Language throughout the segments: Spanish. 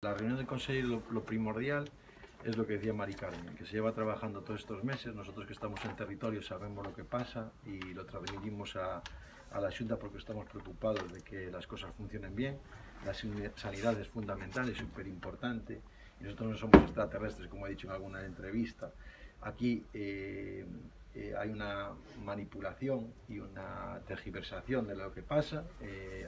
La reunión del Consejo, lo primordial es lo que decía Mari Carmen, que se lleva trabajando todos estos meses. Nosotros que estamos en territorio sabemos lo que pasa y lo transmitimos a la Junta porque estamos preocupados de que las cosas funcionen bien. La sanidad es fundamental, es súper importante y nosotros no somos extraterrestres, como he dicho en alguna entrevista. Aquí hay una manipulación y una tergiversación de lo que pasa.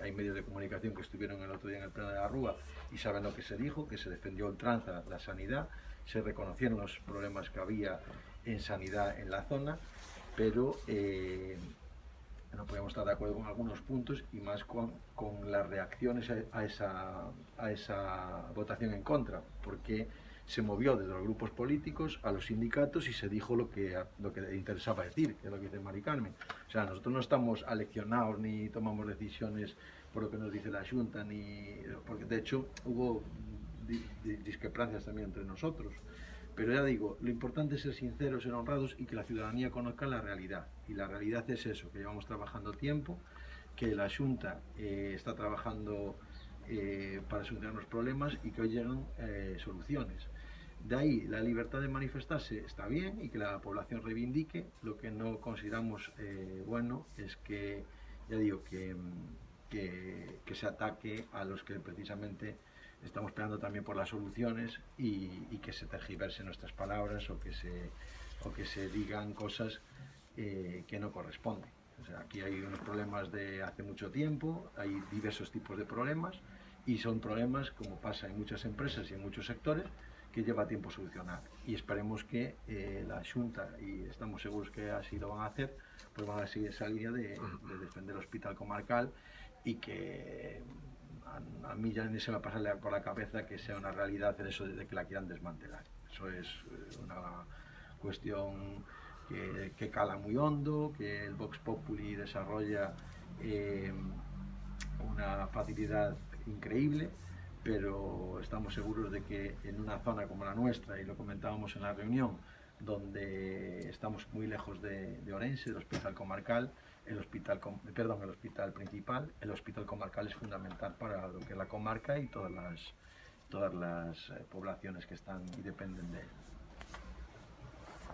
Hay medios de comunicación que estuvieron el otro día en el pleno de la Rúa y saben lo que se dijo, que se defendió a ultranza la sanidad, se reconocieron los problemas que había en sanidad en la zona, pero no podemos estar de acuerdo con algunos puntos y más con las reacciones a esa votación en contra, porque se movió desde los grupos políticos a los sindicatos y se dijo lo que le interesaba decir, que es lo que dice Mari Carmen. O sea, nosotros no estamos aleccionados ni tomamos decisiones por lo que nos dice la Junta, porque de hecho hubo discrepancias también entre nosotros. Pero ya digo, lo importante es ser sinceros, ser honrados y que la ciudadanía conozca la realidad. Y la realidad es eso, que llevamos trabajando tiempo, que la Junta está trabajando para solucionar los problemas y que hoy llegan soluciones. De ahí, la libertad de manifestarse está bien y que la población reivindique. Lo que no consideramos bueno es que, ya digo, que se ataque a los que precisamente estamos peleando también por las soluciones y que se tergiversen nuestras palabras o que se digan cosas que no corresponden. O sea, aquí hay unos problemas de hace mucho tiempo, hay diversos tipos de problemas y son problemas, como pasa en muchas empresas y en muchos sectores, que lleva tiempo solucionar. Y esperemos que la Junta, y estamos seguros que así lo van a hacer, pues van a seguir esa línea de defender el hospital comarcal y que a mí ya ni se me va a pasar por la cabeza que sea una realidad el eso de que la quieran desmantelar. Eso es una cuestión que cala muy hondo, que el Vox Populi desarrolla una facilidad increíble, pero estamos seguros de que en una zona como la nuestra, y lo comentábamos en la reunión, donde estamos muy lejos de Orense, el hospital comarcal, el hospital principal, el hospital comarcal es fundamental para lo que es la comarca y todas las poblaciones que están y dependen de él.